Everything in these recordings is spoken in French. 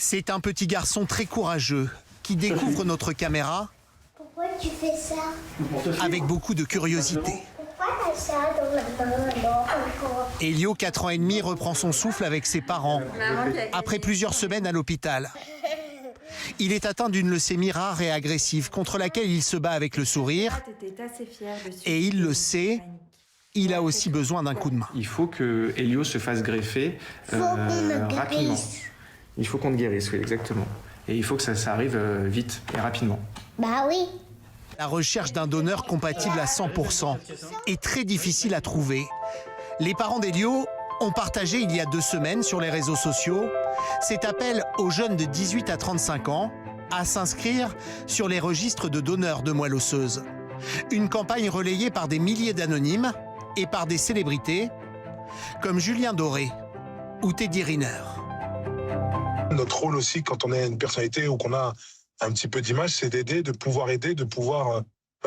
C'est un petit garçon très courageux qui découvre notre caméra Pourquoi tu fais ça? avec beaucoup de curiosité. Pourquoi t'as ça dans la main alors encore? Elio, 4 ans et demi, reprend son souffle avec ses parents après plusieurs semaines à l'hôpital. Il est atteint d'une leucémie rare et agressive contre laquelle il se bat avec le sourire. Et il le sait, il a aussi besoin d'un coup de main. Il faut que Elio se fasse greffer rapidement. Il faut qu'on te guérisse, oui, exactement. Et il faut que ça arrive vite et rapidement. Bah oui. La recherche d'un donneur compatible à 100% est très difficile à trouver. Les parents d'Elio ont partagé il y a 2 semaines sur les réseaux sociaux cet appel aux jeunes de 18 à 35 ans à s'inscrire sur les registres de donneurs de moelle osseuse. Une campagne relayée par des milliers d'anonymes et par des célébrités comme Julien Doré ou Teddy Riner. Notre rôle aussi, quand on est une personnalité ou qu'on a un petit peu d'image, c'est d'aider, de pouvoir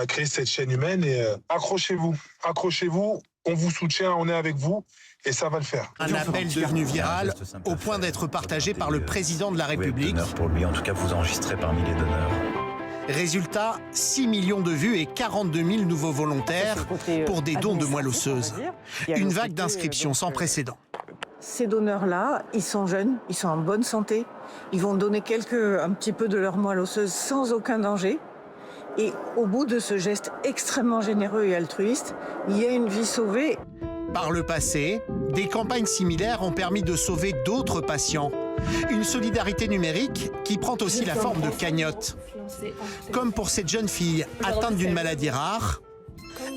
créer cette chaîne humaine. Et accrochez-vous, on vous soutient, on est avec vous et ça va le faire. Un appel devenu viral au point d'être partagé par le président de la République. Pour lui, en tout cas, vous enregistrez parmi les donneurs. Résultat, 6 millions de vues et 42 000 nouveaux volontaires pour des dons de moelle osseuse. Une vague d'inscriptions sans précédent. Ces donneurs-là, ils sont jeunes, ils sont en bonne santé, ils vont donner un petit peu de leur moelle osseuse sans aucun danger. Et au bout de ce geste extrêmement généreux et altruiste, il y a une vie sauvée. Par le passé, des campagnes similaires ont permis de sauver d'autres patients. Une solidarité numérique qui prend aussi la forme de cagnottes. Comme pour cette jeune fille atteinte d'une maladie rare,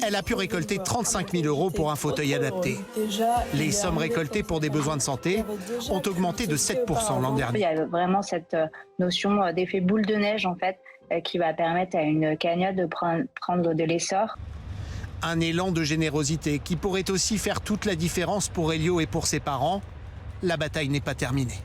elle a pu récolter 35 000 € pour un fauteuil adapté. Les sommes récoltées pour des besoins de santé ont augmenté de 7% l'an dernier. Il y a vraiment cette notion d'effet boule de neige en fait, qui va permettre à une cagnotte de prendre de l'essor. Un élan de générosité qui pourrait aussi faire toute la différence pour Elio et pour ses parents. La bataille n'est pas terminée.